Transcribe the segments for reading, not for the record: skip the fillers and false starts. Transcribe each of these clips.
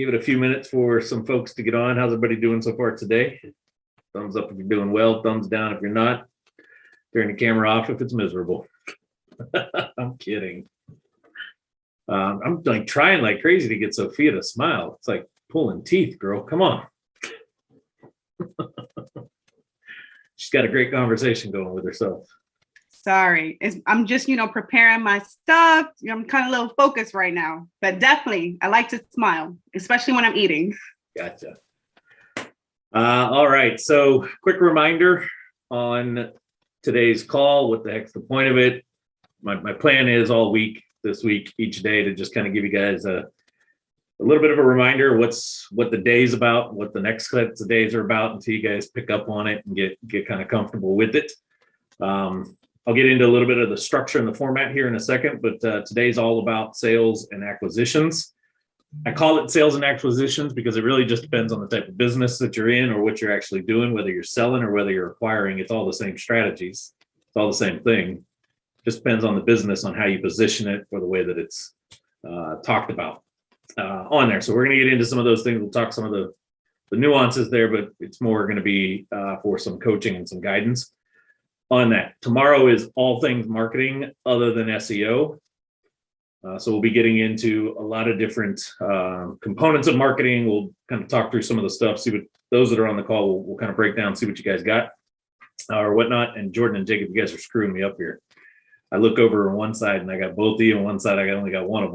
give it a few minutes for some folks to get on. How's everybody doing so far today? Thumbs up if you're doing well, thumbs down if you're not. Turn the camera off if it's miserable. I'm kidding. I'm like trying like crazy to get Sophia to smile. It's like pulling teeth, girl. Come on. She's got a great conversation going with herself. Sorry, I'm just, preparing my stuff. I'm kind of a little focused right now, but definitely I like to smile, especially when I'm eating. Gotcha. All right. So quick reminder on today's call. What the heck's the point of it? My plan is all week, this week, each day to just kind of give you guys a little bit of a reminder what the day's about, what the next sets of days are about until you guys pick up on it and get kind of comfortable with it. I'll get into a little bit of the structure and the format here in a second, but today's all about sales and acquisitions. I call it sales and acquisitions because it really just depends on the type of business that you're in or what you're actually doing, whether you're selling or whether you're acquiring. It's all the same strategies. It's all the same thing. Just depends on the business, on how you position it or the way that it's talked about on there. So we're going to get into some of those things. We'll talk some of the nuances there, but it's more going to be for some coaching and some guidance on that. Tomorrow is all things marketing other than SEO. So we'll be getting into a lot of different components of marketing. We'll kind of talk through some of the stuff, see what those that are on the call, we'll kind of break down, see what you guys got or whatnot. And Jordan and Jacob, you guys are screwing me up here. I look over on one side and I got both of you, on one side I only got one of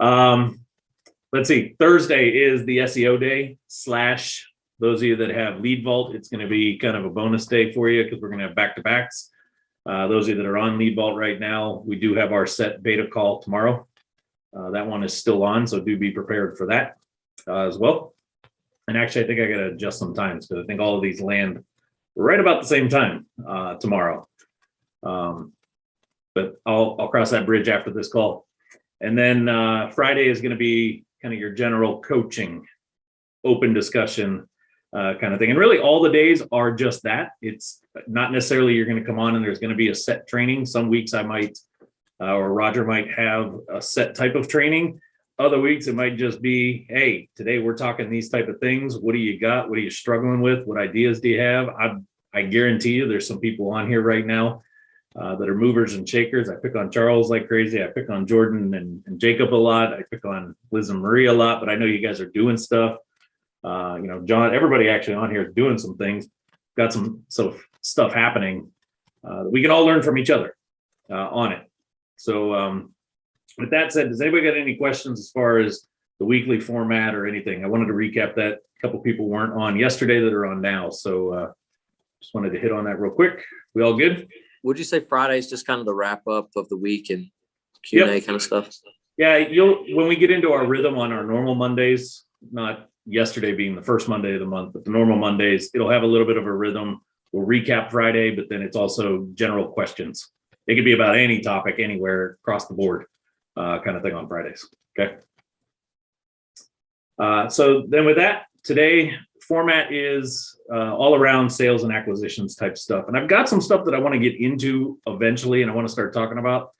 them. Let's see, Thursday is the SEO day / those of you that have Lead Vault, it's going to be kind of a bonus day for you because we're going to have back-to-backs. Those of you that are on Lead Vault right now, we do have our set beta call tomorrow. That one is still on, so do be prepared for that as well. And actually, I think I got to adjust some times because I think all of these land right about the same time tomorrow. But I'll cross that bridge after this call. And then Friday is going to be kind of your general coaching, open discussion kind of thing. And really all the days are just that. It's not necessarily you're going to come on and there's going to be a set training. Some weeks I might, or Roger might have a set type of training. Other weeks it might just be, hey, today we're talking these type of things. What do you got? What are you struggling with? What ideas do you have? I guarantee you there's some people on here right now that are movers and shakers. I pick on Charles like crazy. I pick on Jordan and Jacob a lot. I pick on Liz and Marie a lot, but I know you guys are doing stuff. John, everybody actually on here is doing some things, got some stuff happening. We can all learn from each other on it. So with that said, does anybody got any questions as far as the weekly format or anything? I wanted to recap that. A couple people weren't on yesterday that are on now. So just wanted to hit on that real quick. We all good? Would you say Friday is just kind of the wrap up of the week and Q&A kind of stuff? Yeah, when we get into our rhythm on our normal Mondays, not yesterday being the first Monday of the month, but the normal Mondays, it'll have a little bit of a rhythm. We'll recap Friday, but then it's also general questions. It could be about any topic, anywhere across the board kind of thing on Fridays. Okay. So then with that, today format is all around sales and acquisitions type stuff. And I've got some stuff that I want to get into eventually, and I want to start talking about,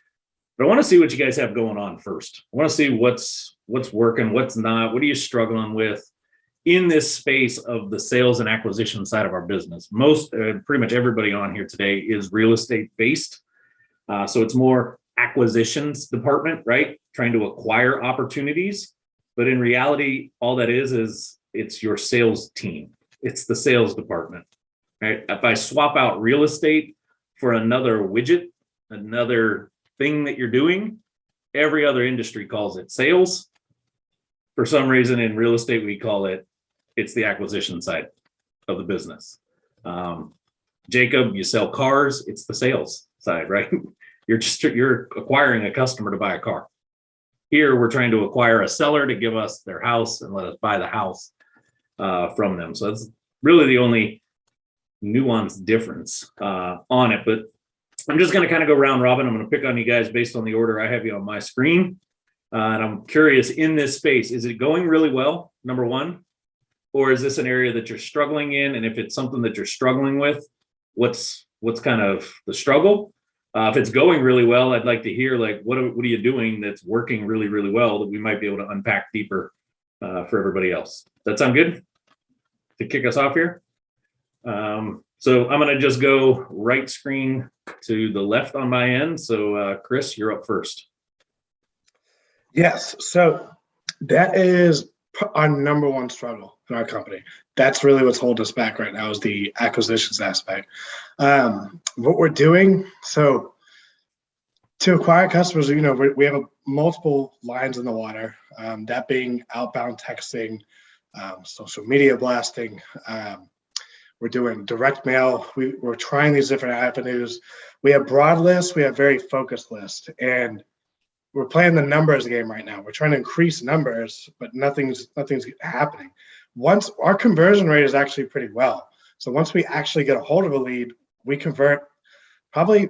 but I want to see what you guys have going on first. I want to see what's working, what's not, what are you struggling with in this space of the sales and acquisition side of our business. Pretty much everybody on here today is real estate based. So it's more acquisitions department, right? Trying to acquire opportunities. But in reality, all that is it's your sales team. It's the sales department, right? If I swap out real estate for another widget, another thing that you're doing, every other industry calls it sales. For some reason in real estate, we call it's the acquisition side of the business. Jacob, you sell cars, it's the sales side, right? You're acquiring a customer to buy a car. Here, we're trying to acquire a seller to give us their house and let us buy the house from them. So that's really the only nuanced difference on it. But I'm just going to kind of go round robin. I'm going to pick on you guys based on the order I have you on my screen. And I'm curious, in this space, is it going really well, number one? Or is this an area that you're struggling in? And if it's something that you're struggling with, what's kind of the struggle? If it's going really well, I'd like to hear like, what are you doing that's working really, really well that we might be able to unpack deeper for everybody else. Does that sound good to kick us off here? So I'm going to just go right screen to the left on my end. So Chris, you're up first. Yes. So that is our number one struggle in our company. That's really what's holding us back right now is the acquisitions aspect. What we're doing, so to acquire customers, we have multiple lines in the water, that being outbound texting, social media blasting. We're doing direct mail. We're trying these different avenues. We have broad lists. We have very focused lists. And we're playing the numbers game right now. We're trying to increase numbers, but nothing's happening. Once our conversion rate is actually pretty well. So once we actually get a hold of a lead, we convert probably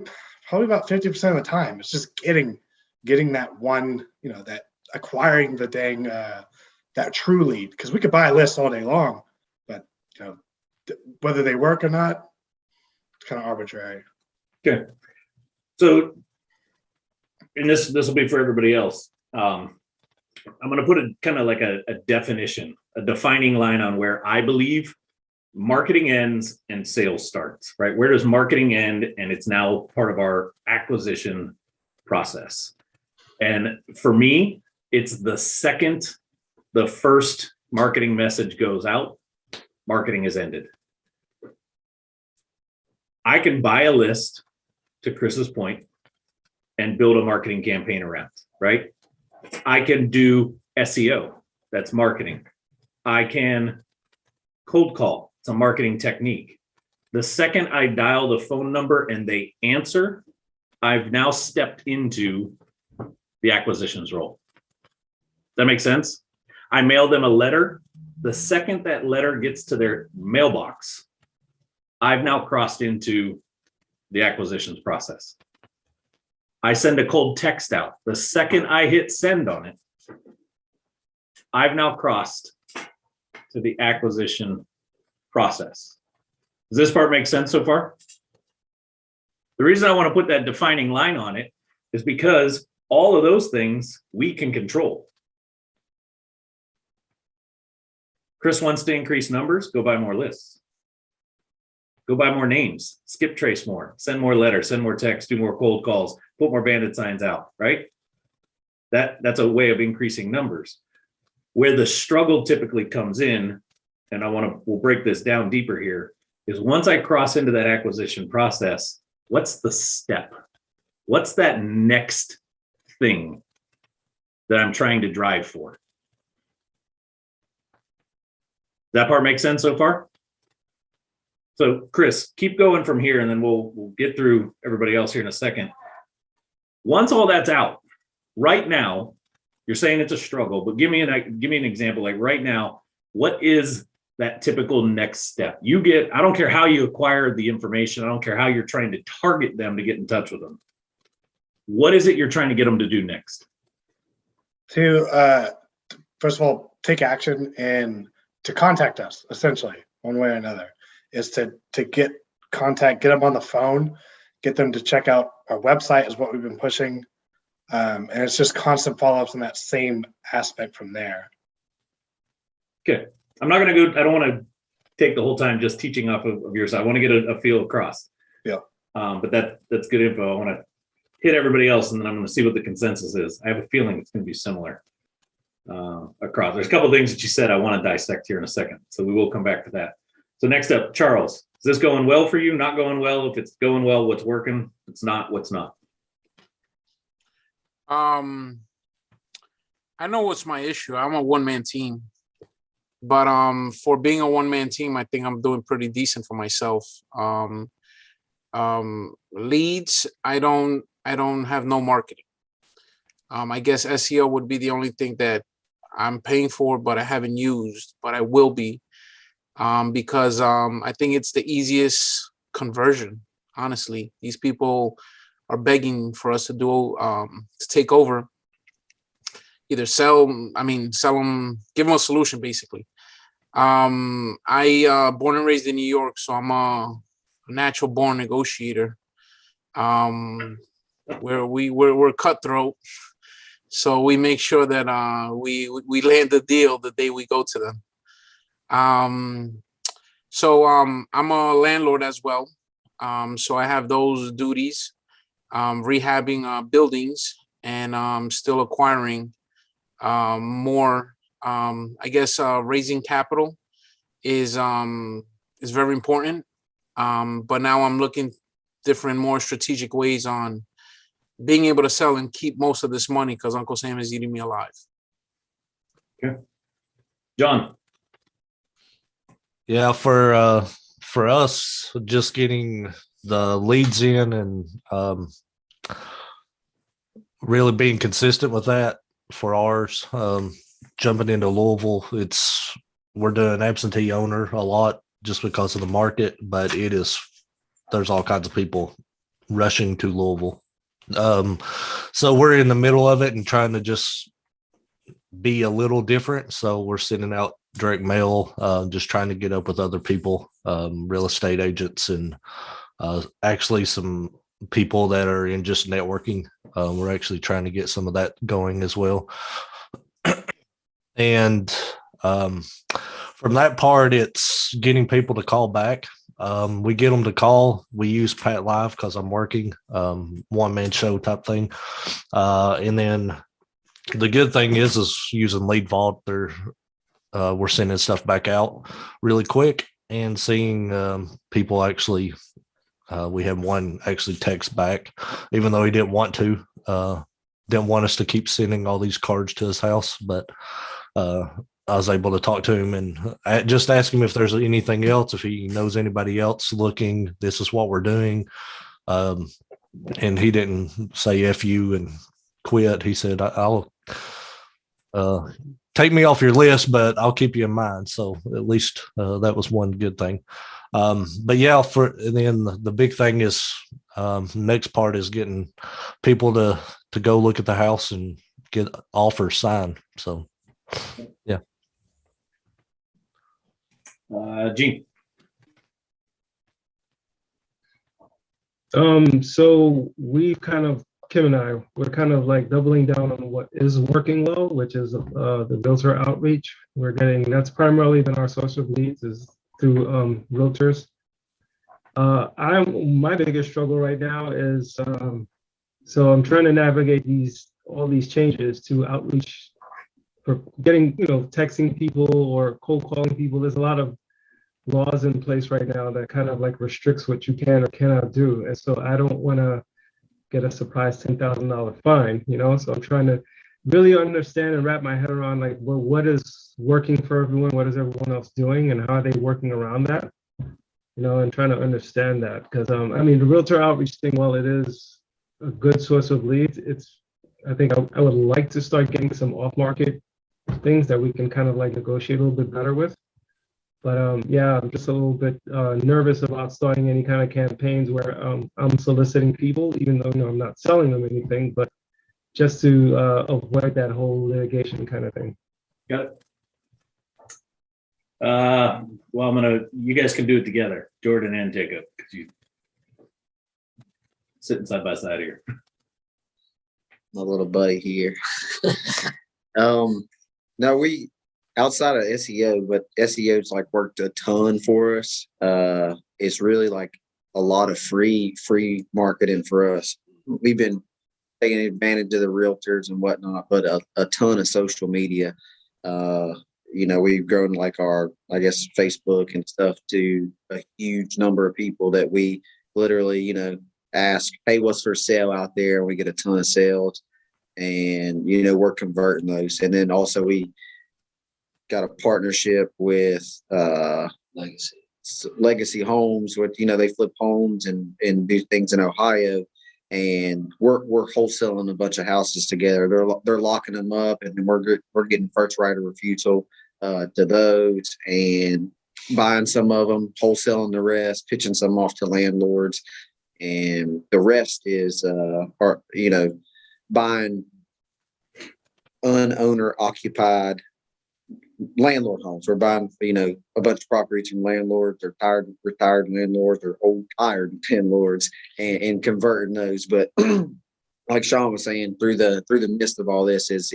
about 50% of the time. It's just getting that one, that acquiring the dang that true lead. Because we could buy a list all day long, but whether they work or not, it's kind of arbitrary. Okay. So, and this will be for everybody else. I'm going to put a kind of like a definition, a defining line on where I believe marketing ends and sales starts, right? Where does marketing end? And it's now part of our acquisition process. And for me, it's the second the first marketing message goes out, marketing is ended. I can buy a list, to Chris's point, and build a marketing campaign around, right? I can do SEO, that's marketing. I can cold call, it's a marketing technique. The second I dial the phone number and they answer, I've now stepped into the acquisitions role. That makes sense? I mail them a letter. The second that letter gets to their mailbox, I've now crossed into the acquisitions process. I send a cold text out. The second I hit send on it, I've now crossed to the acquisition process. Does this part make sense so far? The reason I want to put that defining line on it is because all of those things we can control. Chris wants to increase numbers, go buy more lists. Go buy more names, skip trace more, send more letters, send more text, do more cold calls, put more bandit signs out, right? That's a way of increasing numbers. Where the struggle typically comes in, and we'll break this down deeper here, is once I cross into that acquisition process, what's the step? What's that next thing that I'm trying to drive for? That part makes sense so far? So Chris, keep going from here and then we'll get through everybody else here in a second. Once all that's out, right now, you're saying it's a struggle, but give me an example. Like right now, what is that typical next step? I don't care how you acquire the information. I don't care how you're trying to target them to get in touch with them. What is it you're trying to get them to do next? To, first of all, take action and to contact us, essentially, one way or another, is to get them on the phone, get them to check out our website is what we've been pushing. And it's just constant follow-ups in that same aspect from there. Okay. I'm not going to go, I don't want to take the whole time just teaching off of yours. I want to get a feel across. Yeah. But that's good info. I want to hit everybody else and then I'm going to see what the consensus is. I have a feeling it's going to be similar across. There's a couple of things that you said I want to dissect here in a second. So we will come back to that. So next up, Charles, is this going well for you? Not going well? If it's going well, what's working? If it's not, what's not? I know what's my issue. I'm a one-man team, but for being a one-man team, I think I'm doing pretty decent for myself. Leads, I don't have no marketing. I guess SEO would be the only thing that I'm paying for, but I haven't used, but I will be, because I think it's the easiest conversion. Honestly, these people are begging for us to do to take over, either sell them, give them a solution basically. I born and raised in New York, so I'm a natural born negotiator. We're cutthroat, so we make sure that we land the deal the day we go to them. I'm a landlord as well. So I have those duties, rehabbing buildings and still acquiring more. I guess raising capital is very important. But now I'm looking different, more strategic ways on being able to sell and keep most of this money because Uncle Sam is eating me alive. John. Yeah, for us, just getting the leads in and really being consistent with that for ours. Jumping into Louisville, we're doing absentee owner a lot just because of the market, but there's all kinds of people rushing to Louisville. So we're in the middle of it and trying to just be a little different. So we're sending out direct mail, just trying to get up with other people, real estate agents, and actually some people that are in just networking. We're actually trying to get some of that going as well. And from that part, it's getting people to call back. We get them to call. We use Pat Live because I'm working, one-man show type thing. And then the good thing is using Lead Vault. We're sending stuff back out really quick and seeing people actually. We had one actually text back, even though he didn't want to. Didn't want us to keep sending all these cards to his house, but I was able to talk to him and just ask him if there's anything else, if he knows anybody else looking. This is what we're doing. And he didn't say F you and quit. He said, I'll take me off your list, but I'll keep you in mind. So at least that was one good thing. But yeah, and then the big thing is next part is getting people to go look at the house and get offers signed. So yeah. Gene. So Kim and I, we're kind of like doubling down on what is working well, which is the realtor outreach. That's primarily been our source of leads is through realtors. My biggest struggle right now is so I'm trying to navigate all these changes to outreach for getting, texting people or cold calling people. There's a lot of laws in place right now that kind of like restricts what you can or cannot do. And so I don't want to get a surprise $10,000 fine, so I'm trying to really understand and wrap my head around like, well, what is working for everyone? What is everyone else doing? And how are they working around that? And trying to understand that. Because, the realtor outreach thing, while it is a good source of leads, I think I would like to start getting some off-market things that we can kind of like negotiate a little bit better with. But yeah, I'm just a little bit nervous about starting any kind of campaigns where I'm soliciting people, even though I'm not selling them anything, but just to avoid that whole litigation kind of thing. Got it. Well, you guys can do it together, Jordan and Jacob, because you sitting side by side here. My little buddy here. No, we outside of SEO, but SEO's like worked a ton for us. It's really like a lot of free marketing for us. We've been taking advantage of the realtors and whatnot, but a ton of social media. We've grown like our, I guess, Facebook and stuff to a huge number of people that we literally, ask, hey, what's for sale out there? And we get a ton of sales, and, we're converting those. And then also we got a partnership with Legacy Homes, with they flip homes and do things in Ohio, and we're wholesaling a bunch of houses together. They're locking them up, and then we're getting first right of refusal to those, and buying some of them, wholesaling the rest, pitching some off to landlords, and the rest is buying unowner occupied landlord homes. We're buying, a bunch of properties from landlords or retired landlords or old tired landlords and converting those. But like Sean was saying, through the midst of all this is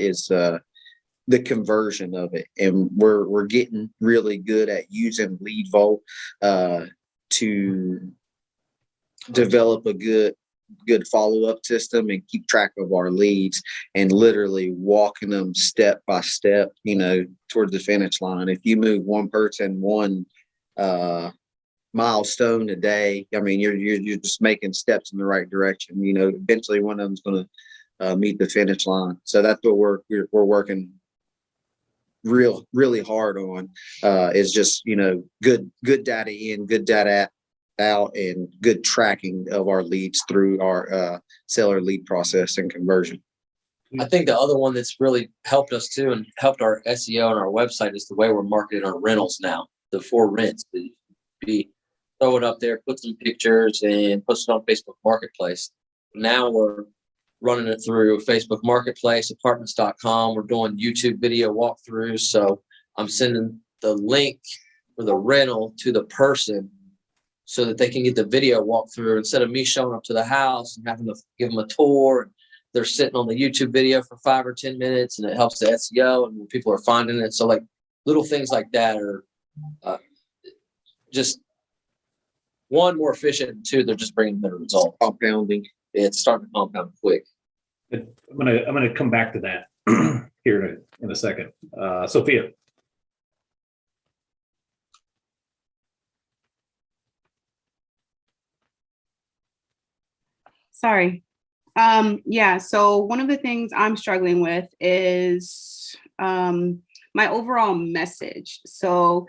the conversion of it. And we're getting really good at using LeadVault to develop a good follow-up system and keep track of our leads and literally walking them step by step, towards the finish line. If you move one person one milestone a day, I mean, you're just making steps in the right direction. Eventually one of them's going to meet the finish line. So that's what we're working really hard on, is just, good data in, good data out, and good tracking of our leads through our seller lead process and conversion. I think the other one that's really helped us too and helped our SEO and our website is the way we're marketing our rentals now. The For Rents, we throw it up there, put some pictures, and post it on Facebook Marketplace. Now we're running it through Facebook Marketplace, apartments.com. We're doing YouTube video walkthroughs. So I'm sending the link for the rental to the person so that they can get the video walkthrough instead of me showing up to the house and having to give them a tour. They're sitting on the YouTube video for 5 or 10 minutes, and it helps the SEO and people are finding it. So like little things like that are just one, more efficient, and two, they're just bringing better results. Compounding. It's starting to compound quick. I'm gonna come back to that here in a second. Sophia. Sorry. Yeah, so one of the things I'm struggling with is my overall message. So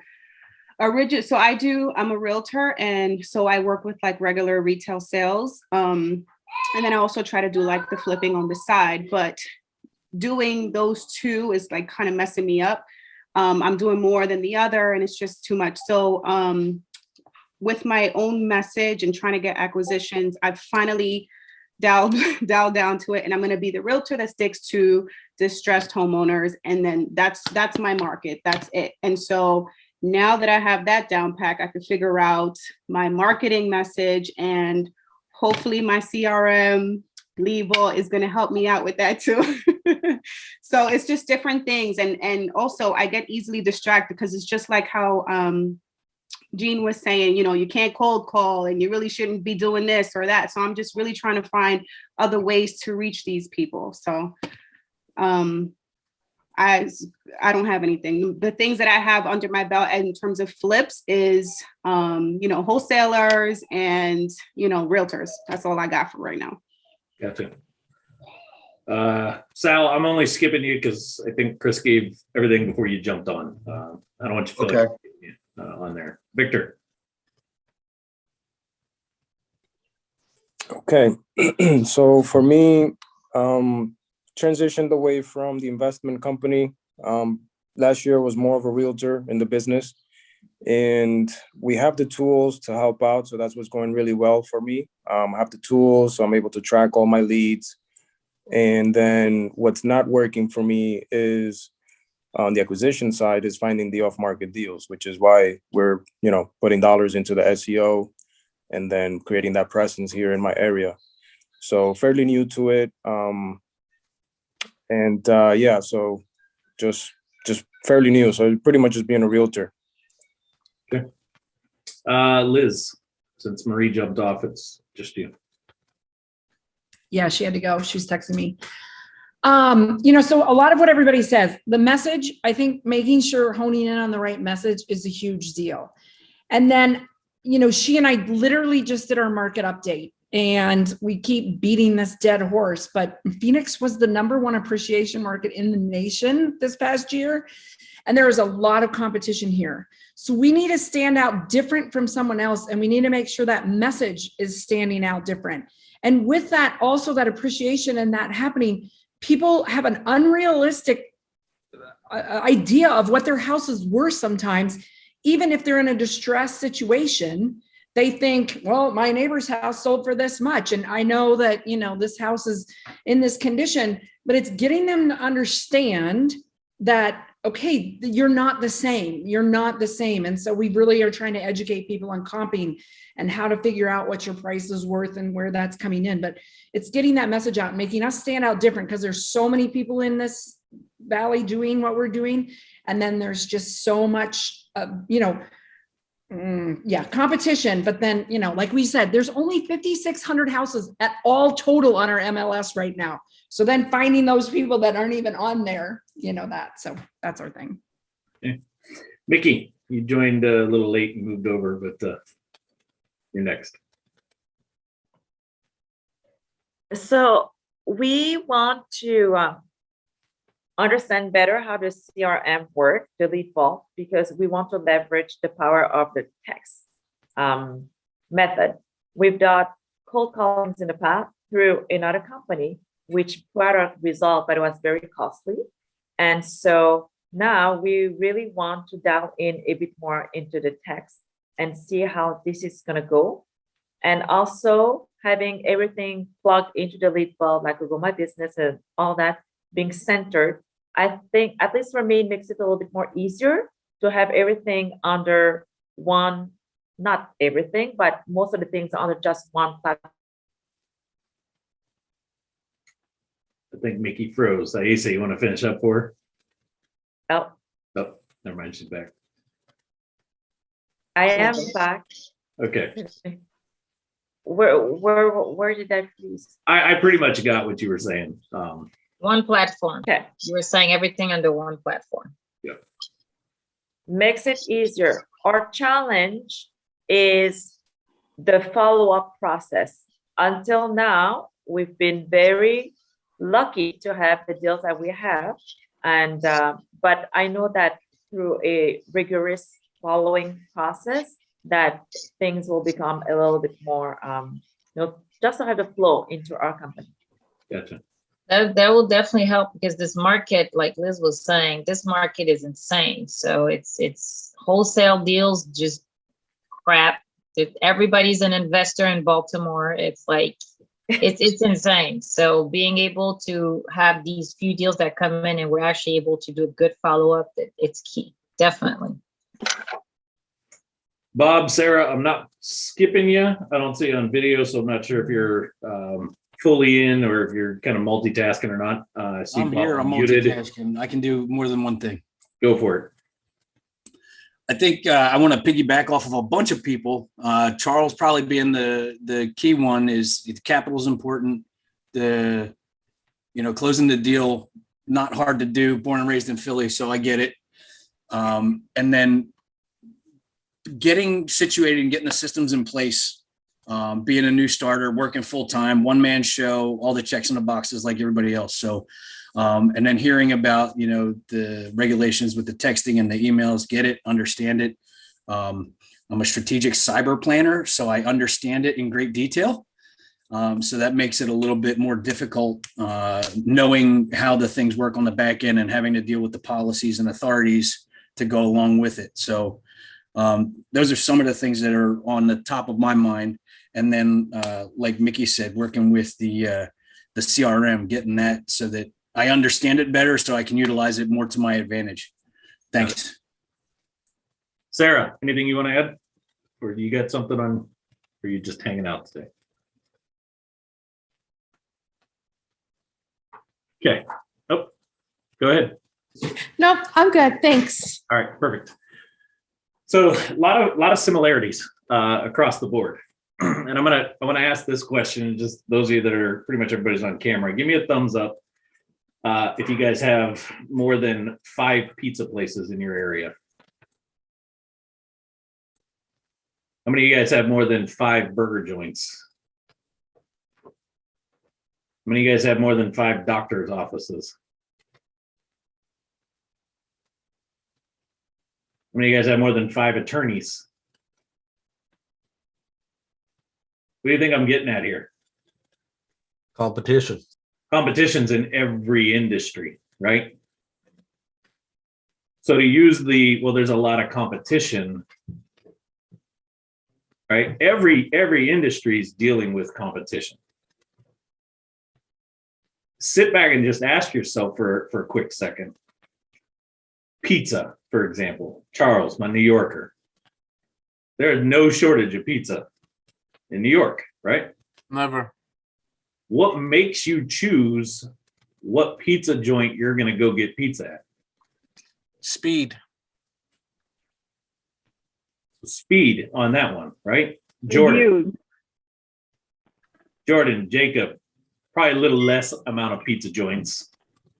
I'm a realtor, and so I work with like regular retail sales. And then I also try to do like the flipping on the side, but doing those two is like kind of messing me up. I'm doing more than the other, and it's just too much. So with my own message and trying to get acquisitions, I've finally dialed down to it, and I'm going to be the realtor that sticks to distressed homeowners, and then that's my market. That's it. And so now that I have that down pat, I can figure out my marketing message, and hopefully my CRM LeadVault is going to help me out with that too. So it's just different things, and also I get easily distracted because it's just like how Gene was saying, you can't cold call and you really shouldn't be doing this or that. So I'm just really trying to find other ways to reach these people. So I don't have anything. The things that I have under my belt in terms of flips is, wholesalers and, realtors. That's all I got for right now. Gotcha. Sal, I'm only skipping you because I think Chris gave everything before you jumped on. I don't want you to feel like on there. Victor. Okay. So for me, transitioned away from the investment company. Last year was more of a realtor in the business, and we have the tools to help out. So that's what's going really well for me. I have the tools, so I'm able to track all my leads. And then what's not working for me is on the acquisition side is finding the off-market deals, which is why we're, putting dollars into the SEO and then creating that presence here in my area. So fairly new to it. So just fairly new. So pretty much just being a realtor. Okay. Liz, since Marie jumped off, it's just you. Yeah, she had to go. She's texting me. So a lot of what everybody says, the message, I think making sure honing in on the right message is a huge deal. And then, she and I literally just did our market update, and we keep beating this dead horse, but Phoenix was the #1 appreciation market in the nation this past year. And there is a lot of competition here. So we need to stand out different from someone else, and we need to make sure that message is standing out different. And with that, also that appreciation and that happening, people have an unrealistic idea of what their house is worth sometimes. Even if they're in a distressed situation, they think, well, my neighbor's house sold for this much, and I know that, this house is in this condition. But it's getting them to understand that okay, you're not the same. You're not the same. And so we really are trying to educate people on comping and how to figure out what your price is worth and where that's coming in. But it's getting that message out and making us stand out different because there's so many people in this valley doing what we're doing. And then there's just so much, competition. But then, like we said, there's only 5,600 houses at all total on our MLS right now. So then finding those people that aren't even on there, so that's our thing. Okay. Mickey, you joined a little late and moved over, but you're next. So we want to understand better how the CRM work, the lead vault, because we want to leverage the power of the text method. We've done cold callings in the past through another company, which brought a result, but it was very costly. And so now we really want to dial in a bit more into the text and see how this is going to go. And also having everything plugged into the lead vault, like Google My Business and all that being centered, I think, at least for me, makes it a little bit more easier to have everything under one, not everything, but most of the things under just one platform. I think Mickey froze. Aisa, you want to finish up for her? Oh, Oh, never mind, she's back. I am back. Okay. Where did I freeze? I pretty much got what you were saying. One platform. Okay. You were saying everything under one platform. Makes it easier. Our challenge is the follow-up process. Until now, we've been very lucky to have the deals that we have. And but I know that through a rigorous following process, that things will become a little bit more, just to have the flow into our company. Gotcha. That will definitely help because this market, like Liz was saying, this market is insane. So it's wholesale deals, just crap. If everybody's an investor in Baltimore, it's like, it's insane. So being able to have these few deals that come in and we're actually able to do a good follow-up, it's key, definitely. Bob, Sarah, I'm not skipping you. I don't see you on video, so I'm not sure if you're fully in or if you're kind of multitasking or not. I see I'm Bob here. I'm muted. multitasking. I can do more than one thing. Go for it. I think I want to piggyback off of a bunch of people. Charles probably being the key one is the capital is important. Closing the deal, not hard to do. Born and raised in Philly, so I get it. And then getting situated and getting the systems in place, being a new starter, working full time, one man show, all the checks in the boxes like everybody else. So, and then hearing about, the regulations with the texting and the emails, get it, understand it. I'm a strategic cyber planner, so I understand it in great detail. So that makes it a little bit more difficult, knowing how the things work on the back end and having to deal with the policies and authorities to go along with it. So those are some of the things that are on the top of my mind. And then, like Mickey said, working with the CRM, getting that so that I understand it better so I can utilize it more to my advantage. Thanks. Sarah, anything you want to add? Or do you got something on, or are you just hanging out today? Okay. Oh, go ahead. No, I'm good. Thanks. All right, perfect. So a lot of similarities across the board. And I want to ask this question, just those of you that are pretty much everybody's on camera, give me a thumbs up if you guys have more than 5 pizza places in your area. How many of you guys have more than 5 burger joints? How many of you guys have more than 5 doctor's offices? How many of you guys have more than 5 attorneys? What do you think I'm getting at here? Competition. Competition's in every industry, right? So to use there's a lot of competition, right? Every industry is dealing with competition. Sit back and just ask yourself for a quick second. Pizza, for example, Charles, my New Yorker. There is no shortage of pizza in New York, right? Never. What makes you choose what pizza joint you're going to go get pizza at? Speed. Speed on that one, right? Jordan, Jacob, probably a little less amount of pizza joints.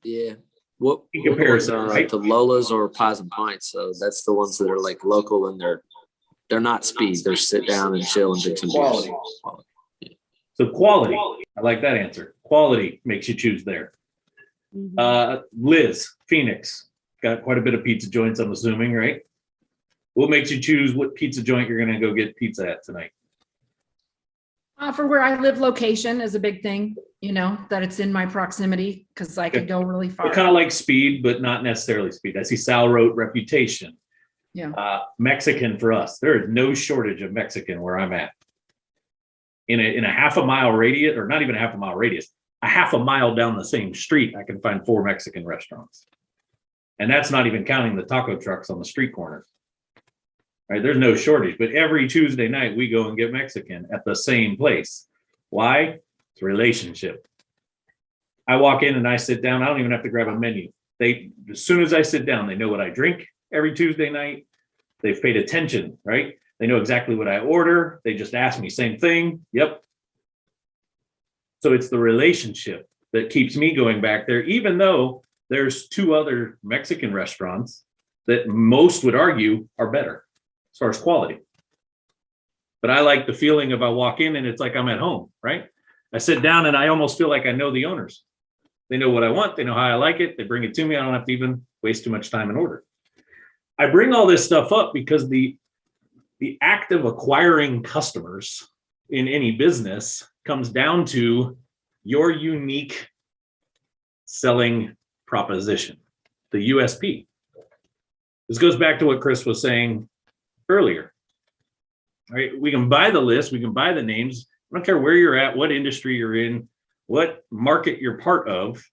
Yeah. What In we're going comparison, right? to Lola's or Pies and Pints. So that's the ones that are like local and they're not speed. They're sit down and chill and drink some beers. So quality, I like that answer. Quality makes you choose there. Liz, Phoenix, got quite a bit of pizza joints, I'm assuming, right? What makes you choose what pizza joint you're going to go get pizza at tonight? For where I live, location is a big thing, you know, that it's in my proximity because I could go really far. Kind of like speed, but not necessarily speed. I see Sal wrote reputation. Yeah. Mexican for us. There is no shortage of Mexican where I'm at. In a half a mile radius, or not even a half a mile radius, a half a mile down the same street, I can find 4 Mexican restaurants. And that's not even counting the taco trucks on the street corners. Right? There's no shortage, but every Tuesday night we go and get Mexican at the same place. Why? It's a relationship. I walk in and I sit down. I don't even have to grab a menu. As soon as I sit down, they know what I drink every Tuesday night. They've paid attention, right? They know exactly what I order. They just ask me, same thing. Yep. So it's the relationship that keeps me going back there, even though there's 2 other Mexican restaurants that most would argue are better as far as quality. But I like the feeling of I walk in and it's like I'm at home, right? I sit down and I almost feel like I know the owners. They know what I want. They know how I like it. They bring it to me. I don't have to even waste too much time in order. I bring all this stuff up because the act of acquiring customers in any business comes down to your unique selling proposition, the USP. This goes back to what Chris was saying earlier. Right? We can buy the list, we can buy the names. I don't care where you're at, what industry you're in, what market you're part of.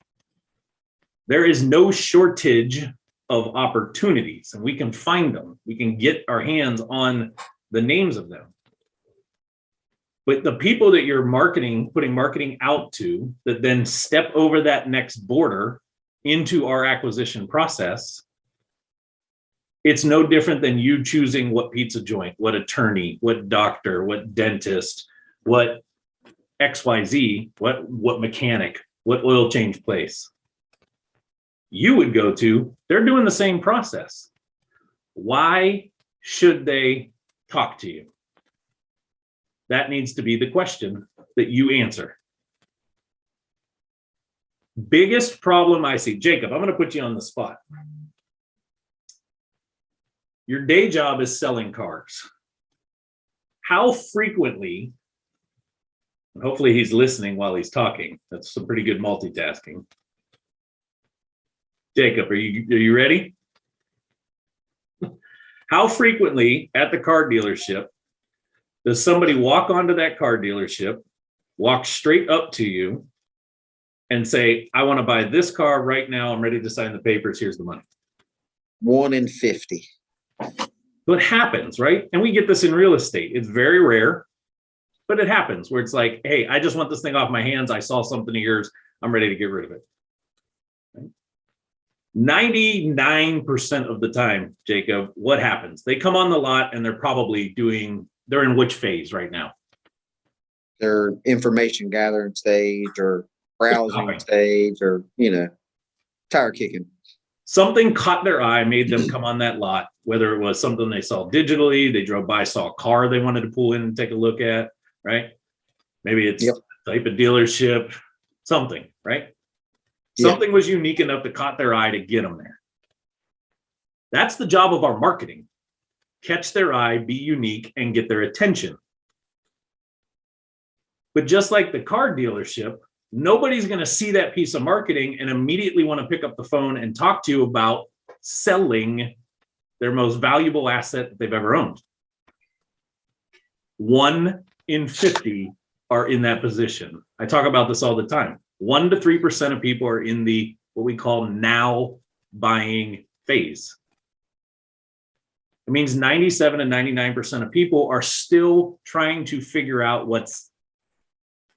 There is no shortage of opportunities, and we can find them. We can get our hands on the names of them. But the people that you're putting marketing out to, that then step over that next border into our acquisition process, it's no different than you choosing what pizza joint, what attorney, what doctor, what dentist, what XYZ, what mechanic, what oil change place you would go to. They're doing the same process. Why should they talk to you? That needs to be the question that you answer. Biggest problem I see, Jacob, I'm going to put you on the spot. Your day job is selling cars. How frequently, and hopefully he's listening while he's talking. That's some pretty good multitasking. Jacob, are you ready? How frequently at the car dealership does somebody walk onto that car dealership, walk straight up to you and say, I want to buy this car right now. I'm ready to sign the papers. Here's the money. 1 in 50. So it happens, right? And we get this in real estate. It's very rare, but it happens where it's like, hey, I just want this thing off my hands. I saw something of yours. I'm ready to get rid of it. 99% of the time, Jacob, what happens? They come on the lot and they're in which phase right now? Their information gathering stage or browsing stage or, tire kicking. Something caught their eye, made them come on that lot, whether it was something they saw digitally, they drove by, saw a car they wanted to pull in and take a look at, right? Maybe it's type of dealership, something, right? Something was unique enough that caught their eye to get them there. That's the job of our marketing. Catch their eye, be unique, and get their attention. But just like the car dealership, nobody's going to see that piece of marketing and immediately want to pick up the phone and talk to you about selling their most valuable asset that they've ever owned. 1 in 50 are in that position. I talk about this all the time. 1 to 3% of people are in the what we call now buying phase. It means 97 and 99% of people are still trying to figure out what's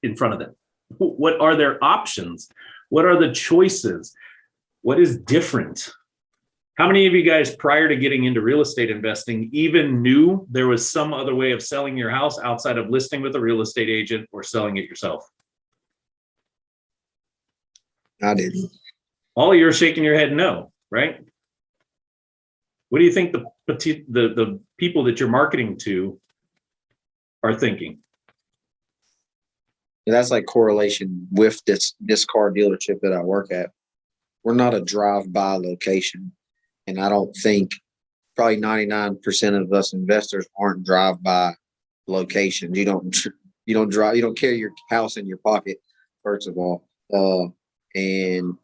in front of them. What are their options? What are the choices? What is different? How many of you guys prior to getting into real estate investing even knew there was some other way of selling your house outside of listing with a real estate agent or selling it yourself? I didn't. All of you are shaking your head no, right? What do you think the people that you're marketing to are thinking? That's like correlation with this car dealership that I work at. We're not a drive-by location. And I don't think probably 99% of us investors aren't drive-by locations. You don't drive, you don't carry your house in your pocket, first of all. And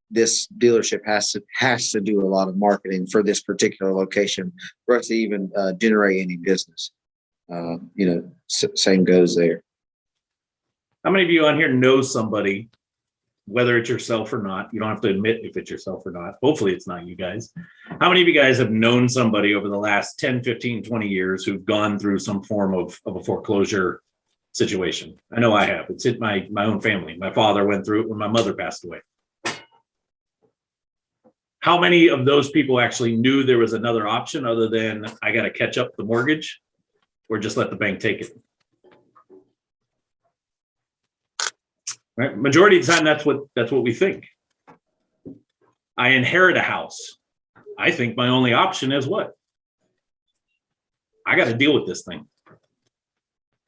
this dealership has to do a lot of marketing for this particular location for us to even generate any business. Same goes there. How many of you on here know somebody, whether it's yourself or not? You don't have to admit if it's yourself or not. Hopefully it's not you guys. How many of you guys have known somebody over the last 10, 15, 20 years who've gone through some form of a foreclosure situation? I know I have. It's hit my own family. My father went through it when my mother passed away. How many of those people actually knew there was another option other than I got to catch up the mortgage or just let the bank take it? Right? Majority of the time, that's what we think. I inherit a house. I think my only option is what? I got to deal with this thing.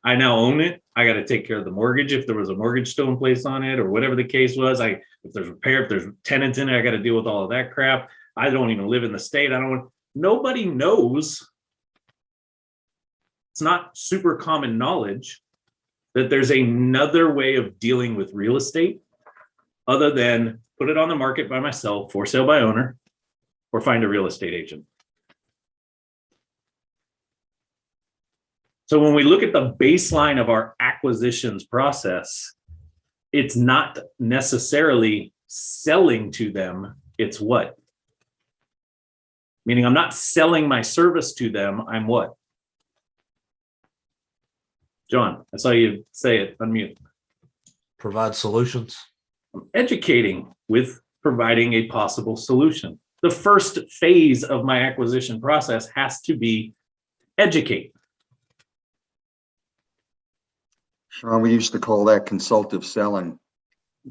I now own it. I got to take care of the mortgage if there was a mortgage still in place on it or whatever the case was. If there's repair, if there's tenants in it, I got to deal with all of that crap. I don't even live in the state. Nobody knows. It's not super common knowledge that there's another way of dealing with real estate other than put it on the market by myself, for sale by owner, or find a real estate agent. So when we look at the baseline of our acquisitions process, it's not necessarily selling to them. It's what? Meaning I'm not selling my service to them. I'm what? John, I saw you say it. Unmute. Provide solutions. I'm educating with providing a possible solution. The first phase of my acquisition process has to be educate. Sean, we used to call that consultative selling.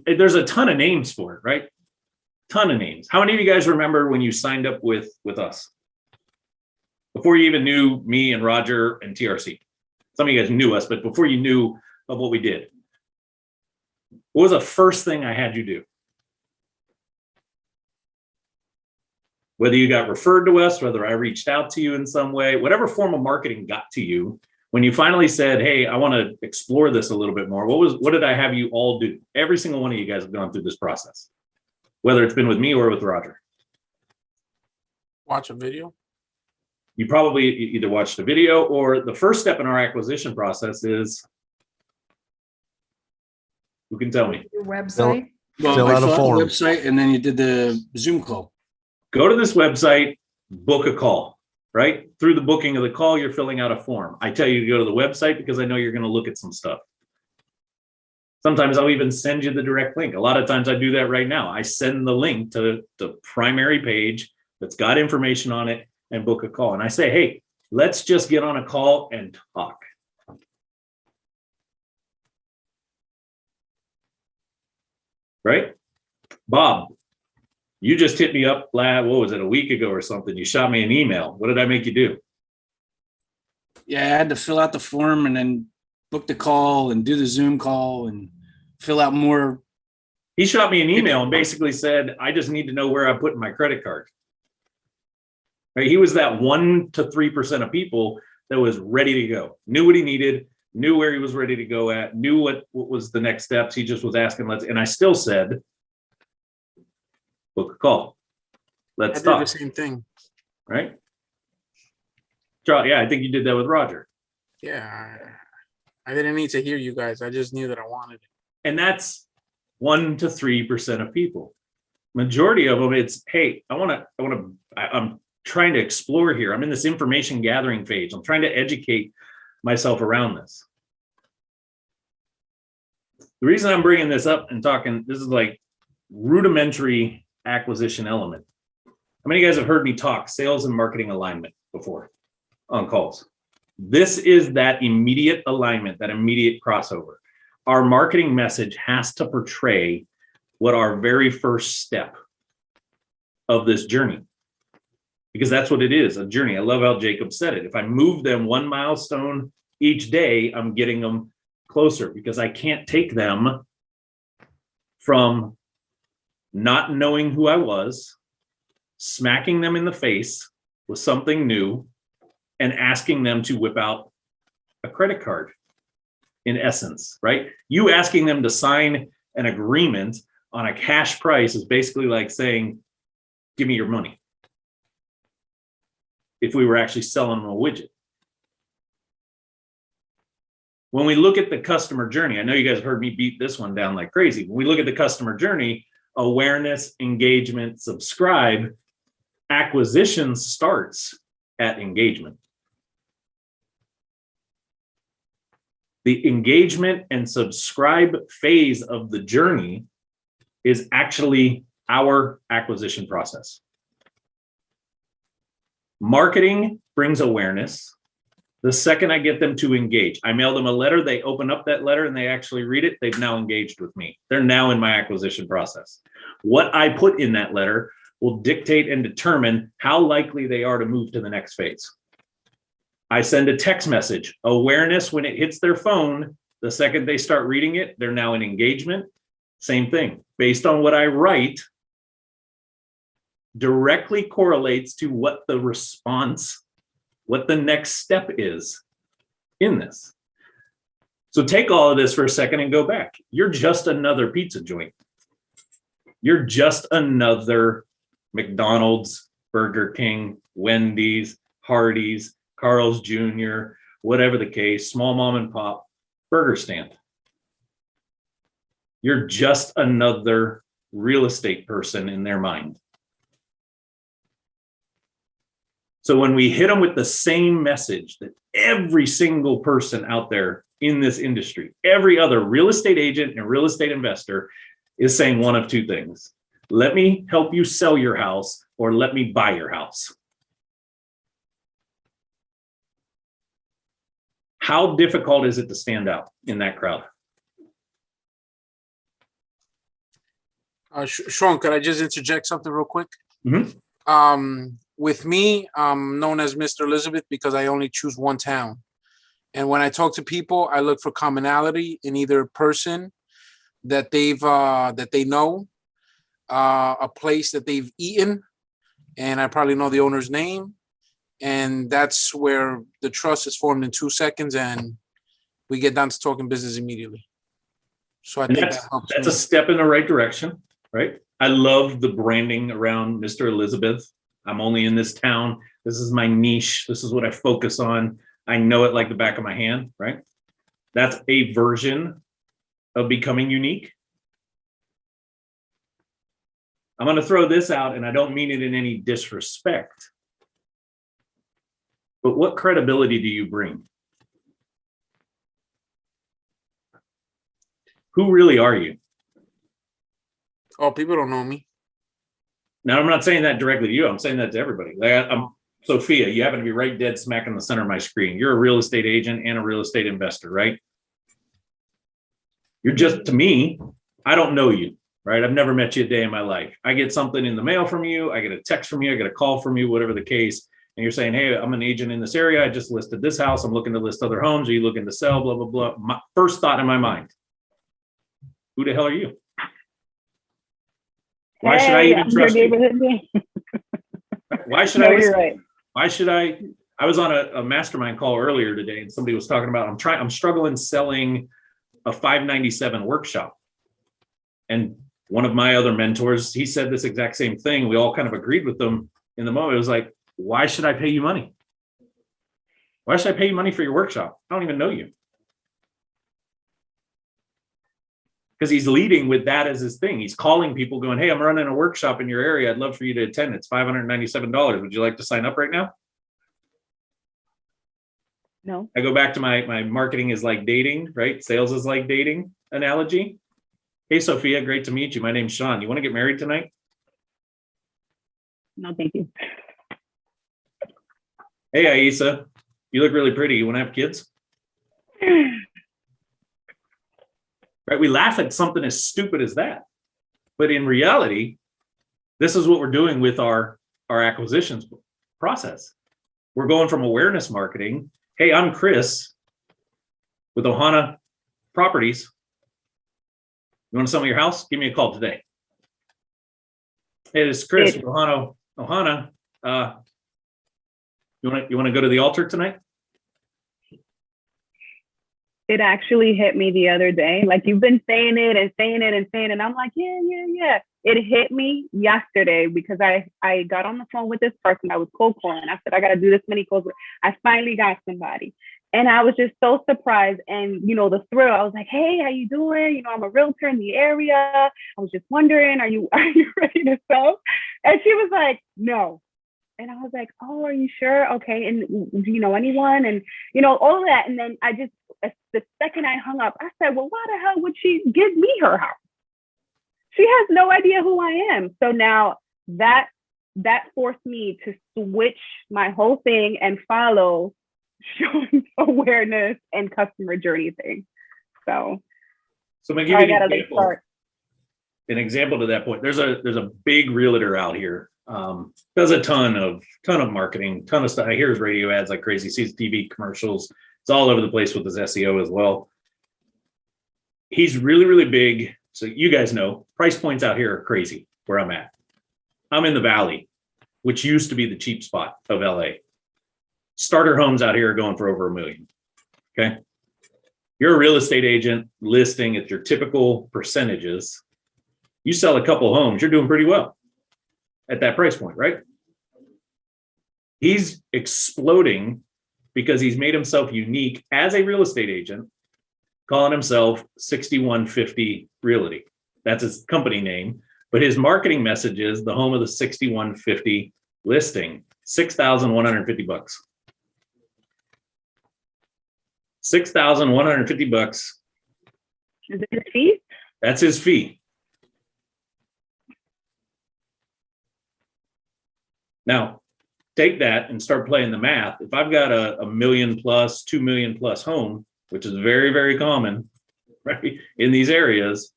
There's a ton of names for it, right? Ton of names. How many of you guys remember when you signed up with us? Before you even knew me and Roger and TRC. Some of you guys knew us, but before you knew of what we did, what was the first thing I had you do? Whether you got referred to us, whether I reached out to you in some way, whatever form of marketing got to you, when you finally said, hey, I want to explore this a little bit more, what did I have you all do? Every single one of you guys have gone through this process, whether it's been with me or with Roger. Watch a video. You probably either watched a video or the first step in our acquisition process is, who can tell me? Your website. Fill out a form. Website, and then you did the Zoom call. Go to this website, book a call, right? Through the booking of the call, you're filling out a form. I tell you to go to the website because I know you're going to look at some stuff. Sometimes I'll even send you the direct link. A lot of times I do that right now. I send the link to the primary page that's got information on it and book a call. And I say, hey, let's just get on a call and talk. Right? Bob, you just hit me up, what was it, a week ago or something? You shot me an email. What did I make you do? Yeah, I had to fill out the form and then book the call and do the Zoom call and fill out more. He shot me an email and basically said, I just need to know where I'm putting my credit card. Right? He was that 1 to 3% of people that was ready to go, knew what he needed, knew where he was ready to go at, knew what was the next steps. He just was asking, and I still said, book a call. Let's talk. I did the same thing. Right? Charlie, yeah, I think you did that with Roger. Yeah, I didn't need to hear you guys. I just knew that I wanted it. And that's 1 to 3% of people. majority of them, it's, hey, I'm trying to explore here. I'm in this information gathering phase. I'm trying to educate myself around this. The reason I'm bringing this up and talking, this is like rudimentary acquisition element. How many of you guys have heard me talk sales and marketing alignment before on calls? This is that immediate alignment, that immediate crossover. Our marketing message has to portray what our very first step of this journey, because that's what it is, a journey. I love how Jacob said it. If I move them one milestone each day, I'm getting them closer, because I can't take them from not knowing who I was, smacking them in the face with something new, and asking them to whip out a credit card, in essence, right? You asking them to sign an agreement on a cash price is basically like saying, give me your money. If we were actually selling them a widget. When we look at the customer journey, I know you guys have heard me beat this one down like crazy. When we look at the customer journey, awareness, engagement, subscribe, acquisition starts at engagement. The engagement and subscribe phase of the journey is actually our acquisition process. Marketing brings awareness. The second I get them to engage, I mail them a letter, they open up that letter and they actually read it, they've now engaged with me. They're now in my acquisition process. What I put in that letter will dictate and determine how likely they are to move to the next phase. I send a text message, awareness when it hits their phone, the second they start reading it, they're now in engagement. Same thing, based on what I write, directly correlates to what the response, what the next step is in this. So take all of this for a second and go back. You're just another pizza joint. You're just another McDonald's, Burger King, Wendy's, Hardee's, Carl's Jr., whatever the case, small mom and pop burger stand. You're just another real estate person in their mind. So when we hit them with the same message that every single person out there in this industry, every other real estate agent and real estate investor is saying one of two things. Let me help you sell your house, or let me buy your house. How difficult is it to stand out in that crowd? Sean, could I just interject something real quick? Mm-hmm. With me, I'm known as Mr. Elizabeth because I only choose one town. And when I talk to people, I look for commonality in either a person that they know, a place that they've eaten, and I probably know the owner's name. And that's where the trust is formed in 2 seconds, and we get down to talking business immediately. So I think that helps. That's a step in the right direction, right? I love the branding around Mr. Elizabeth. I'm only in this town. This is my niche. This is what I focus on. I know it like the back of my hand, right? That's a version of becoming unique. I'm going to throw this out, and I don't mean it in any disrespect. But what credibility do you bring? Who really are you? Oh, people don't know me. Now, I'm not saying that directly to you. I'm saying that to everybody. Like I'm Sophia, you happen to be right dead smack in the center of my screen. You're a real estate agent and a real estate investor, right? You're just, to me, I don't know you, right? I've never met you a day in my life. I get something in the mail from you. I get a text from you. I get a call from you, whatever the case. And you're saying, hey, I'm an agent in this area. I just listed this house. I'm looking to list other homes. Are you looking to sell? Blah, blah, blah. My first thought in my mind, who the hell are you? Why should I even trust you? Why should I listen? Right. Why should I? I was on a mastermind call earlier today, and somebody was talking about, I'm struggling selling a 597 workshop. And one of my other mentors, he said this exact same thing. We all kind of agreed with them in the moment. It was like, why should I pay you money? Why should I pay you money for your workshop? I don't even know you. because he's leading with that as his thing. He's calling people going, hey, I'm running a workshop in your area. I'd love for you to attend. It's $597. Would you like to sign up right now? No. I go back to my marketing is like dating, right? Sales is like dating analogy. Hey, Sophia, great to meet you. My name's Sean. You want to get married tonight? No, thank you. Hey, Aisa, you look really pretty. You want to have kids? Right? We laugh at something as stupid as that. But in reality, this is what we're doing with our acquisitions process. We're going from awareness marketing. Hey, I'm Chris with Ohana Properties. You want to sell me your house? Give me a call today. Hey, this is Chris with Ohana. You want to go to the altar tonight? It actually hit me the other day. Like, you've been saying it and saying it and saying it. And I'm like, yeah. It hit me yesterday because I got on the phone with this person. I was cold calling. I said, I got to do this many calls. I finally got somebody. And I was just so surprised. And, the thrill, I was like, hey, how you doing? I'm a realtor in the area. I was just wondering, are you ready to sell? And she was like, no. And I was like, oh, are you sure? Okay. And do you know anyone? And, all of that. And then the second I hung up, I said, well, why the hell would she give me her house? She has no idea who I am. So now that forced me to switch my whole thing and follow showing awareness and customer journey thing. So I'm gonna give you an example to that point. There's a big realtor out here. Does a ton of marketing, ton of stuff. I hear his radio ads like crazy, sees TV commercials. It's all over the place with his SEO as well. He's really, really big. So you guys know price points out here are crazy where I'm at. I'm in the Valley, which used to be the cheap spot of LA. Starter homes out here are going for over $1 million. Okay. You're a real estate agent listing at your typical percentages. You sell a couple homes, you're doing pretty well at that price point, right? He's exploding because he's made himself unique as a real estate agent, calling himself 6150 Realty. That's his company name, but his marketing message is the home of the 6150 listing, $6,150. $6,150. Is it his fee? That's his fee. Now, take that and start playing the math. If I've got a $1 million plus, $2 million plus home, which is very, very common, right, in these areas,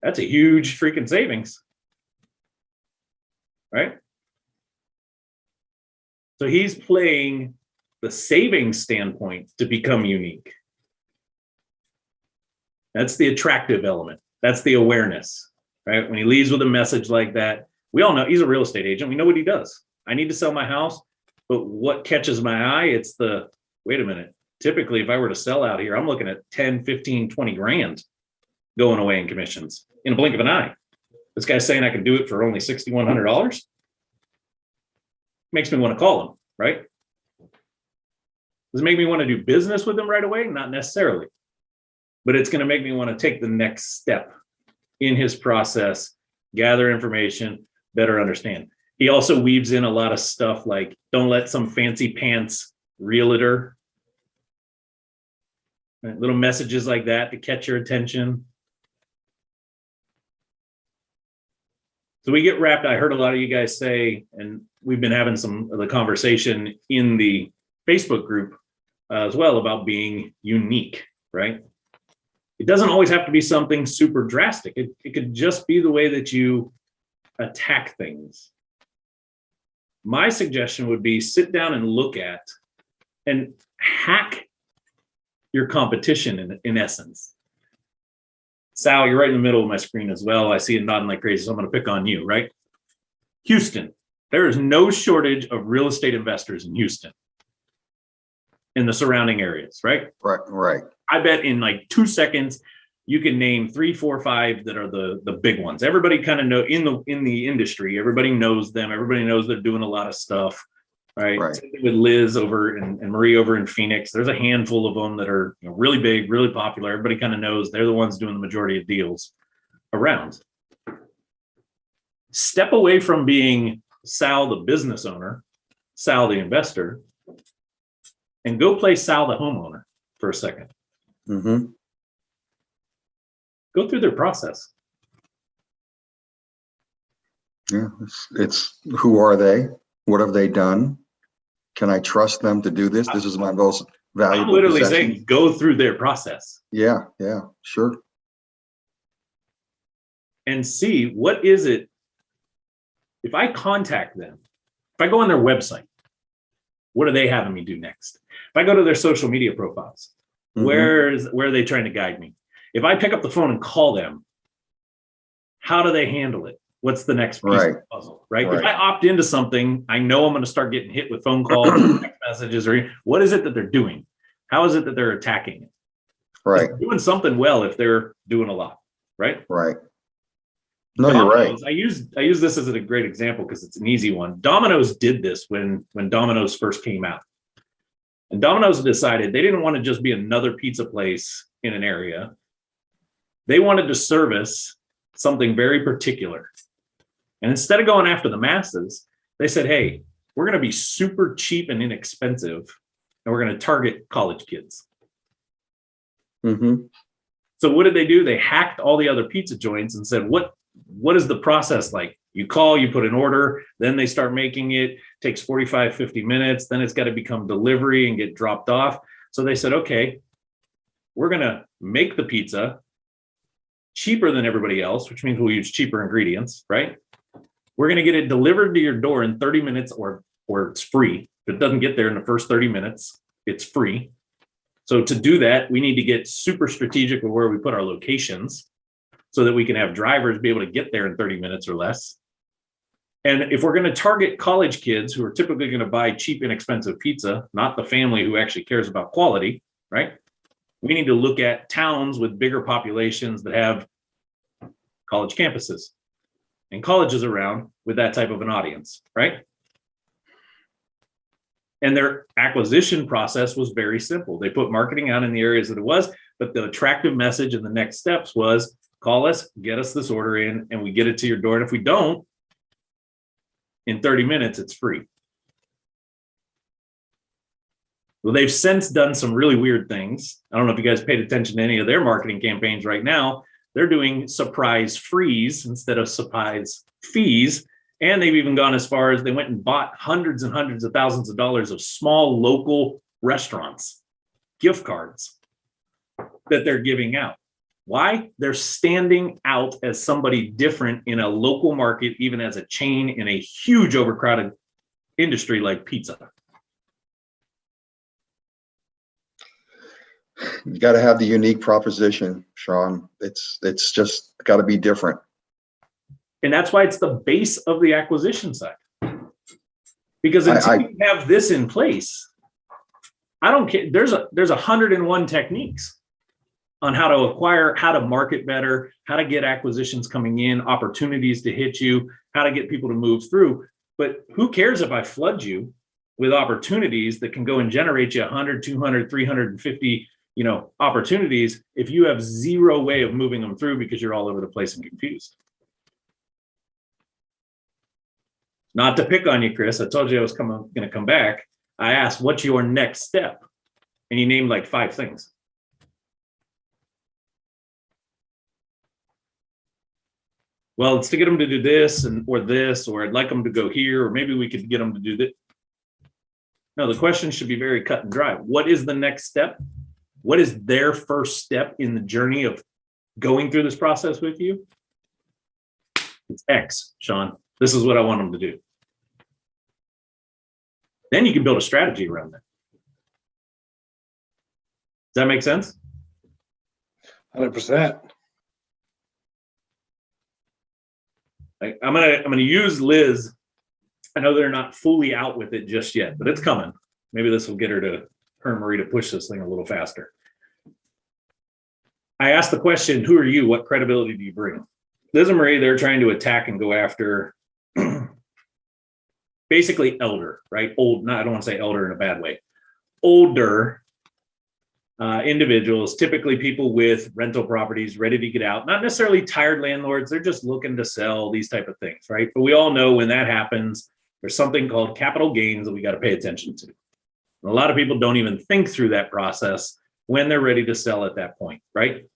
that's a huge freaking savings, right? So he's playing the savings standpoint to become unique. That's the attractive element. That's the awareness, right? When he leaves with a message like that, we all know he's a real estate agent. We know what he does. I need to sell my house, but what catches my eye? It's wait a minute. Typically, if I were to sell out here, I'm looking at 10, 15, 20 grand going away in commissions in a blink of an eye. This guy's saying I can do it for only $6,100. Makes me want to call him, right? Does it make me want to do business with him right away? Not necessarily, but it's going to make me want to take the next step in his process, gather information, better understand. He also weaves in a lot of stuff like, don't let some fancy pants realtor, right? Little messages like that to catch your attention. So we get wrapped. I heard a lot of you guys say, and we've been having some of the conversation in the Facebook group as well about being unique, right? It doesn't always have to be something super drastic. It could just be the way that you attack things. My suggestion would be sit down and look at and hack your competition in essence. Sal, you're right in the middle of my screen as well. I see it nodding like crazy, so I'm going to pick on you, right? Houston. There is no shortage of real estate investors in Houston, in the surrounding areas, right? Right. I bet in like 2 seconds, you can name 3, 4, 5 that are the big ones. Everybody kind of know in the industry, everybody knows them. Everybody knows they're doing a lot of stuff. right? Right. Same thing with Liz over and Marie over in Phoenix. There's a handful of them that are really big, really popular. Everybody kind of knows they're the ones doing the majority of deals around. Step away from being Sal, the business owner, Sal, the investor, and go play Sal, the homeowner for a second. Mm-hmm. Go through their process. Yeah, it's who are they? What have they done? Can I trust them to do this? This is my most I'm valuable literally possession. saying go through their process Yeah, sure. and see what is it. If I contact them, if I go on their website, what are they having me do next? If I go to their social media profiles, Mhm. where are they trying to guide me? If I pick up the phone and call them, how do they handle it? What's the next piece of the puzzle, right? If Right. I opt into something, I know I'm going to start getting hit with phone calls, text messages, or what is it that they're doing? How is it that they're attacking it? Right, They're doing something well if they're doing a lot, right? right. No, you're right. Domino's, I use this as a great example because it's an easy one. Domino's did this when Domino's first came out. And Domino's decided they didn't want to just be another pizza place in an area. They wanted to service something very particular. And instead of going after the masses, they said, hey, we're going to be super cheap and inexpensive, and we're going to target college kids. Mm-hmm. So what did they do? They hacked all the other pizza joints and said, what is the process like? You call, you put an order, then they start making it, takes 45, 50 minutes, then it's got to become delivery and get dropped off. So they said, okay, we're going to make the pizza cheaper than everybody else, which means we'll use cheaper ingredients, right? We're going to get it delivered to your door in 30 minutes or it's free. If it doesn't get there in the first 30 minutes, it's free. So to do that, we need to get super strategic with where we put our locations so that we can have drivers be able to get there in 30 minutes or less. And if we're going to target college kids who are typically going to buy cheap, inexpensive pizza, not the family who actually cares about quality, right? We need to look at towns with bigger populations that have college campuses and colleges around with that type of an audience, right? And their acquisition process was very simple. They put marketing out in the areas that it was, but the attractive message and the next steps was call us, get us this order in, and we get it to your door. And if we don't, in 30 minutes, it's free. Well, they've since done some really weird things. I don't know if you guys paid attention to any of their marketing campaigns right now. They're doing surprise frees instead of surprise fees. And they've even gone as far as they went and bought hundreds and hundreds of thousands of dollars of small local restaurants, gift cards that they're giving out. Why? They're standing out as somebody different in a local market, even as a chain in a huge overcrowded industry like pizza. You got to have the unique proposition, Sean. It's just got to be different. And that's why it's the base of the acquisition side. Because until you have this in place, I don't care. There's 101 techniques on how to acquire, how to market better, how to get acquisitions coming in, opportunities to hit you, how to get people to move through. But who cares if I flood you with opportunities that can go and generate you 100, 200, 350, opportunities if you have zero way of moving them through because you're all over the place and confused. Not to pick on you, Chris. I told you I was going to come back. I asked, what's your next step? And you named like 5 things. Well, it's to get them to do this or I'd like them to go here, or maybe we could get them to do that. No, the question should be very cut and dry. What is the next step? What is their first step in the journey of going through this process with you? It's X, Sean. This is what I want them to do. Then you can build a strategy around that. Does that make sense? 100%. I'm gonna use Liz. I know they're not fully out with it just yet, but it's coming. Maybe this will get her and Marie to push this thing a little faster. I asked the question, who are you? What credibility do you bring? Liz and Marie, they're trying to attack and go after basically elder, right? Old, no, I don't want to say elder in a bad way. Older individuals, typically people with rental properties ready to get out, not necessarily tired landlords. They're just looking to sell, these type of things, right? But we all know when that happens, there's something called capital gains that we got to pay attention to. And a lot of people don't even think through that process when they're ready to sell at that point, right?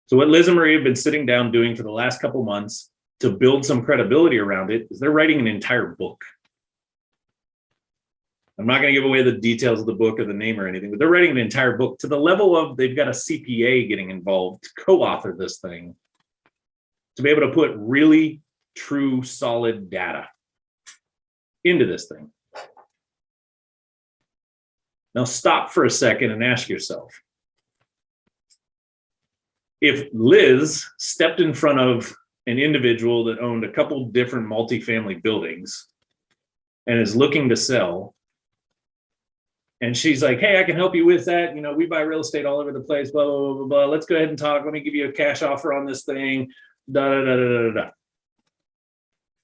So what Liz and Marie have been sitting down doing for the last couple months to build some credibility around it is they're writing an entire book. I'm not going to give away the details of the book or the name or anything, but they're writing an entire book to the level of they've got a CPA getting involved to co-author this thing to be able to put really true, solid data into this thing. Now stop for a second and ask yourself, if Liz stepped in front of an individual that owned a couple different multifamily buildings and is looking to sell, and she's like, hey, I can help you with that. You know, we buy real estate all over the place, blah, blah, blah, blah, blah. Let's go ahead and talk. Let me give you a cash offer on this thing. Da, da, da, da, da, da.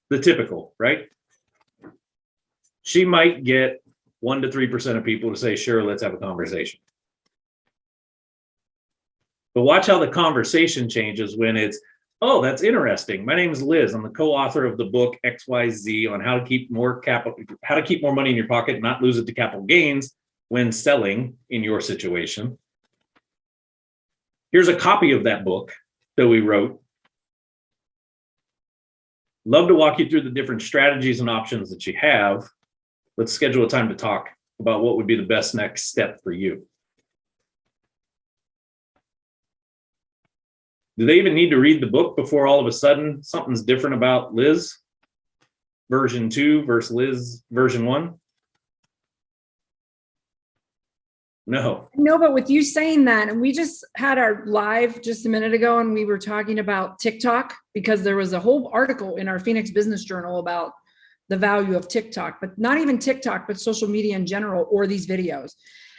The typical, right? She might get 1 to 3% of people to say, sure, let's have a conversation. But watch how the conversation changes when it's, oh, that's interesting. My name is Liz. I'm the co-author of the book XYZ on how to keep more capital, how to keep more money in your pocket, and not lose it to capital gains when selling in your situation. Here's a copy of that book that we wrote. Love to walk you through the different strategies and options that you have. Let's schedule a time to talk about what would be the best next step for you. Do they even need to read the book before all of a sudden something's different about Liz version 2 versus Liz version 1? No. No, but with you saying that, and we just had our live just a minute ago, and we were talking about TikTok because there was a whole article in our Phoenix Business Journal about the value of TikTok, but not even TikTok, but social media in general, or these videos.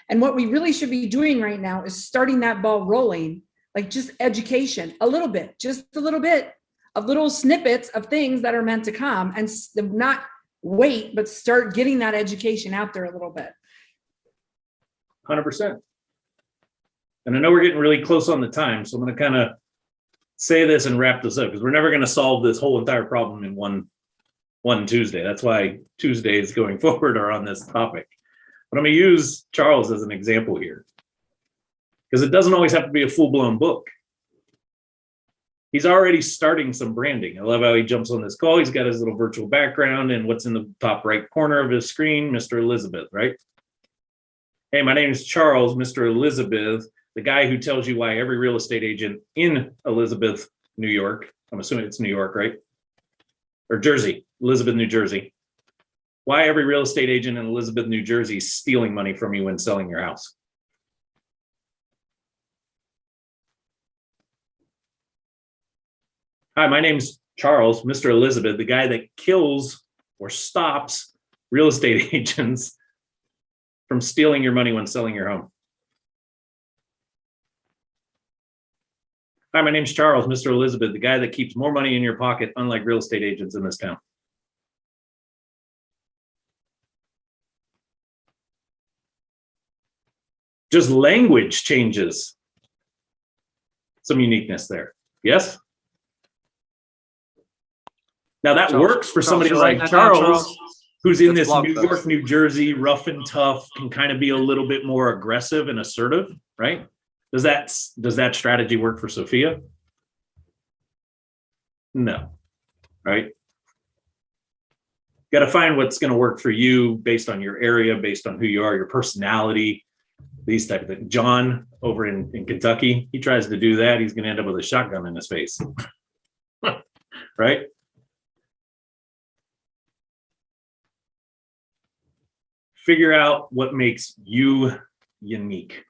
And what we really should be doing right now is starting that ball rolling, like just education, a little bit, just a little bit of little snippets of things that are meant to come, and not wait, but start getting that education out there a little bit. 100%. And I know we're getting really close on the time, so I'm going to kind of say this and wrap this up because we're never going to solve this whole entire problem in one Tuesday. That's why Tuesdays going forward are on this topic. But I'm going to use Charles as an example here because it doesn't always have to be a full-blown book. He's already starting some branding. I love how he jumps on this call. He's got his little virtual background and what's in the top right corner of his screen, Mr. Elizabeth, right? Hey, my name is Charles, Mr. Elizabeth, the guy who tells you why every real estate agent in Elizabeth, New York, I'm assuming it's New York, right? Or Jersey, Elizabeth, New Jersey. Why every real estate agent in Elizabeth, New Jersey is stealing money from you when selling your house. Hi, my name's Charles, Mr. Elizabeth, the guy that kills or stops real estate agents from stealing your money when selling your home. Hi, my name's Charles, Mr. Elizabeth, the guy that keeps more money in your pocket, unlike real estate agents in this town. Just language changes some uniqueness there. Yes? Now that works for somebody like Charles, who's in this New York, New Jersey, rough and tough, can kind of be a little bit more aggressive and assertive, right? Does that strategy work for Sophia? No, right? Got to find what's going to work for you based on your area, based on who you are, your personality, these type of things. John over in Kentucky, he tries to do that. He's going to end up with a shotgun in his face, right? Figure out what makes you unique.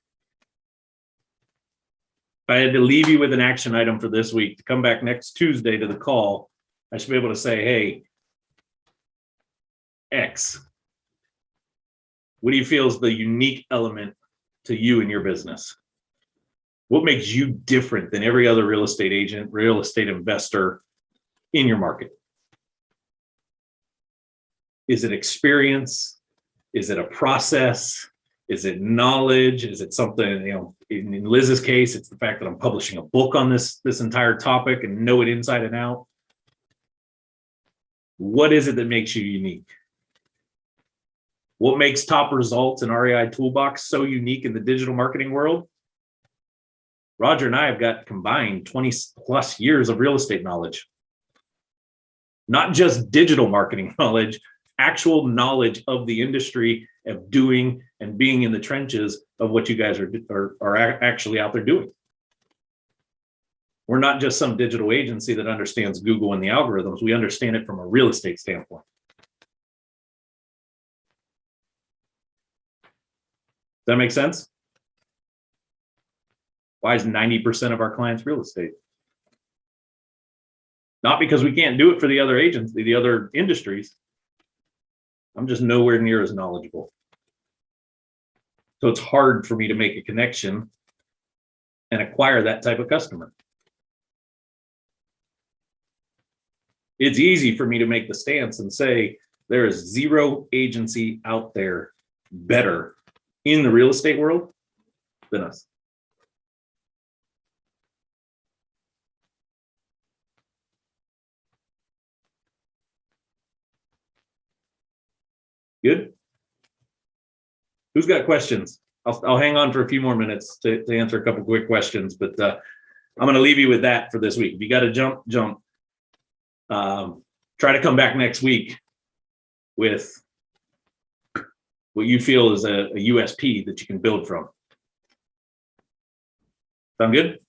If I had to leave you with an action item for this week to come back next Tuesday to the call, I should be able to say, hey, X, what do you feel is the unique element to you in your business? What makes you different than every other real estate agent, real estate investor in your market? Is it experience? Is it a process? Is it knowledge? Is it something, in Liz's case, it's the fact that I'm publishing a book on this entire topic and know it inside and out. What is it that makes you unique? What makes Top Results and REI Toolbox so unique in the digital marketing world? Roger and I have got combined 20 plus years of real estate knowledge. Not just digital marketing knowledge, actual knowledge of the industry, of doing and being in the trenches of what you guys are actually out there doing. We're not just some digital agency that understands Google and the algorithms. We understand it from a real estate standpoint. Does that make sense? Why is 90% of our clients real estate? Not because we can't do it for the other agents, the other industries. I'm just nowhere near as knowledgeable. So it's hard for me to make a connection and acquire that type of customer. It's easy for me to make the stance and say there is zero agency out there better in the real estate world than us. Good. Who's got questions? I'll hang on for a few more minutes to answer a couple quick questions, but I'm going to leave you with that for this week. If you got to jump. Try to come back next week with what you feel is a USP that you can build from. Sound good?